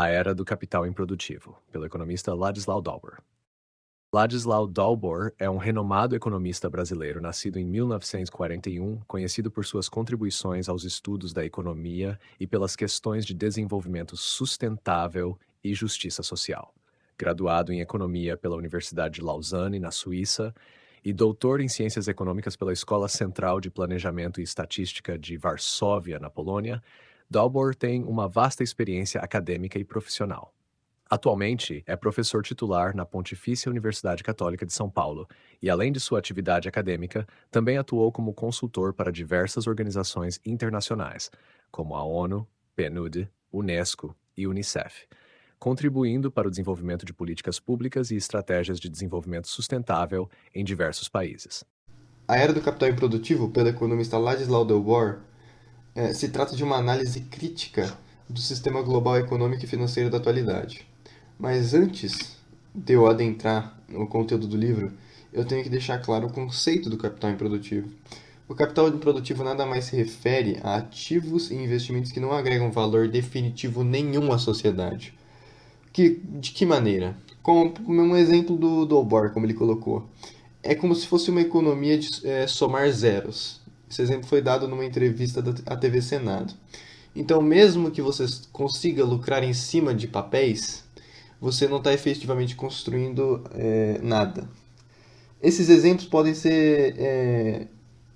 A Era do Capital Improdutivo, pelo economista Ladislau Dalbor. Ladislau Dalbor é um renomado economista brasileiro nascido em 1941, conhecido por suas contribuições aos estudos da economia e pelas questões de desenvolvimento sustentável e justiça social. Graduado em economia pela Universidade de Lausanne, na Suíça, e doutor em ciências econômicas pela Escola Central de Planejamento e Estatística de Varsóvia, na Polônia, Dalbor tem uma vasta experiência acadêmica e profissional. Atualmente, é professor titular na Pontifícia Universidade Católica de São Paulo e, além de sua atividade acadêmica, também atuou como consultor para diversas organizações internacionais, como a ONU, PNUD, Unesco e Unicef, contribuindo para o desenvolvimento de políticas públicas e estratégias de desenvolvimento sustentável em diversos países. A Era do Capital Improdutivo, pelo economista Ladislau Dalbor, se trata de uma análise crítica do sistema global econômico e financeiro da atualidade. Mas antes de eu adentrar no conteúdo do livro, eu tenho que deixar claro o conceito do capital improdutivo. O capital improdutivo nada mais se refere a ativos e investimentos que não agregam valor definitivo nenhum à sociedade. De que maneira? Como um exemplo do Dalbor, como ele colocou. É como se fosse uma economia de somar zeros. Esse exemplo foi dado numa entrevista à TV Senado. Então, mesmo que você consiga lucrar em cima de papéis, você não está efetivamente construindo nada. Esses exemplos podem ser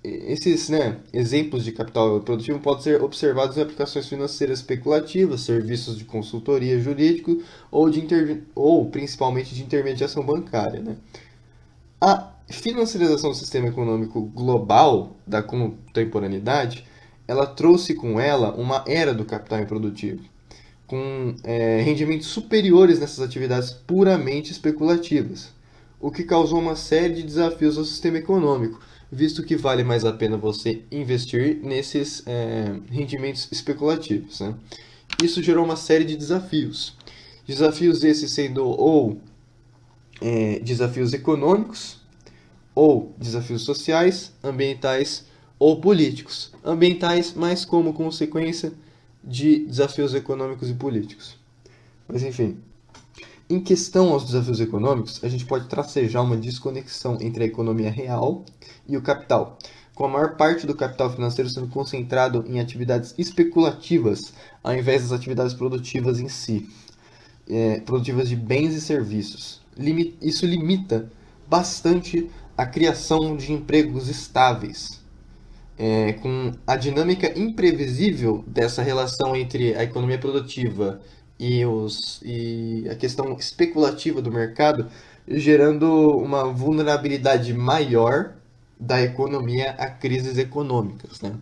esses exemplos de capital produtivo podem ser observados em aplicações financeiras especulativas, serviços de consultoria jurídico ou principalmente de intermediação bancária. Né? A financiarização do sistema econômico global da contemporaneidade, ela trouxe com ela uma era do capital improdutivo, com rendimentos superiores nessas atividades puramente especulativas, o que causou uma série de desafios ao sistema econômico, visto que vale mais a pena você investir nesses rendimentos especulativos. Né? Isso gerou uma série de desafios. Desafios esses sendo ou desafios econômicos, ou desafios sociais, ambientais ou políticos. Ambientais mais como consequência de desafios econômicos e políticos. Mas enfim, em questão aos desafios econômicos, a gente pode tracejar uma desconexão entre a economia real e o capital, com a maior parte do capital financeiro sendo concentrado em atividades especulativas, ao invés das atividades produtivas em si, produtivas de bens e serviços. Isso limita bastante a criação de empregos estáveis, com a dinâmica imprevisível dessa relação entre a economia produtiva e a questão especulativa do mercado, gerando uma vulnerabilidade maior da economia a crises econômicas. Né?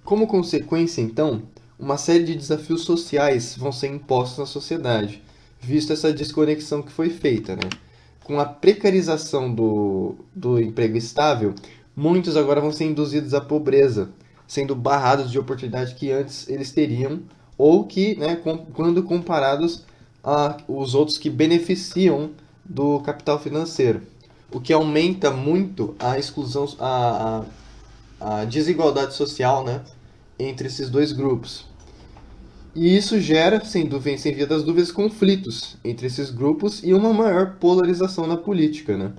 Como consequência, então, uma série de desafios sociais vão ser impostos na sociedade, visto essa desconexão que foi feita. Né? Com a precarização do emprego estável, muitos agora vão ser induzidos à pobreza, sendo barrados de oportunidade que antes eles teriam, ou que, quando comparados aos outros que beneficiam do capital financeiro, o que aumenta muito a exclusão, a desigualdade social, né, entre esses dois grupos. E isso gera, sem via das dúvidas, conflitos entre esses grupos e uma maior polarização na política. Né?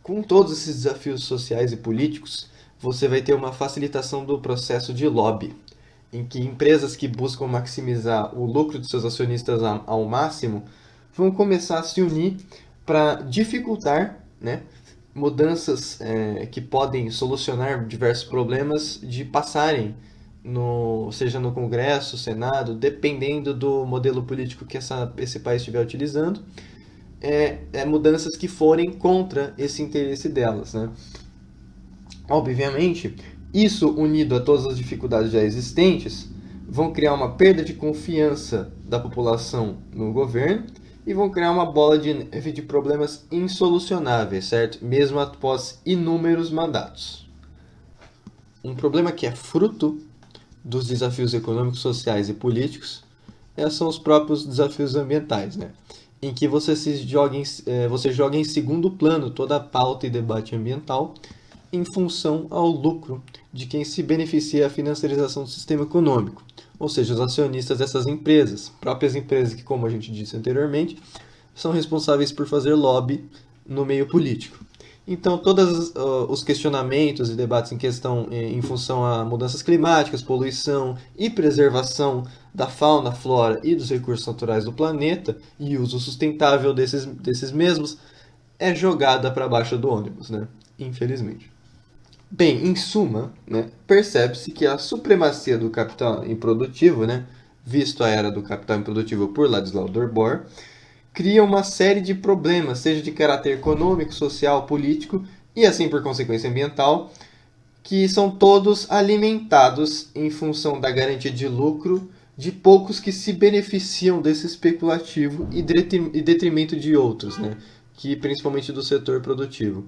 Com todos esses desafios sociais e políticos, você vai ter uma facilitação do processo de lobby, em que empresas que buscam maximizar o lucro de seus acionistas ao máximo vão começar a se unir para dificultar, né, mudanças que podem solucionar diversos problemas de passarem, seja no Congresso, Senado, dependendo do modelo político que esse país estiver utilizando, mudanças que forem contra esse interesse delas. Né? Obviamente, isso unido a todas as dificuldades já existentes, vão criar uma perda de confiança da população no governo e vão criar uma bola de neve de problemas insolucionáveis, certo? Mesmo após inúmeros mandatos. Um problema que é fruto dos desafios econômicos, sociais e políticos são os próprios desafios ambientais, né? Em que você joga em segundo plano toda a pauta e debate ambiental em função ao lucro de quem se beneficia da financiarização do sistema econômico, ou seja, os acionistas dessas empresas, próprias empresas que, como a gente disse anteriormente, são responsáveis por fazer lobby no meio político. Então, todos os questionamentos e debates em questão em função a mudanças climáticas, poluição e preservação da fauna, flora e dos recursos naturais do planeta e uso sustentável desses mesmos é jogada para baixo do ônibus, né? Infelizmente. Bem, em suma, né, percebe-se que a supremacia do capital improdutivo, né, visto a era do capital improdutivo por Ladislau Darbor, cria uma série de problemas, seja de caráter econômico, social, político e assim por consequência ambiental, que são todos alimentados em função da garantia de lucro de poucos que se beneficiam desse especulativo e detrimento de outros, né? Que principalmente do setor produtivo.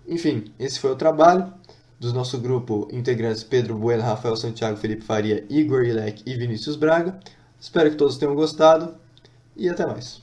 Enfim, esse foi o trabalho do nosso grupo integrantes Pedro Bueno, Rafael Santiago, Felipe Faria, Igor Ilek e Vinícius Braga. Espero que todos tenham gostado e até mais.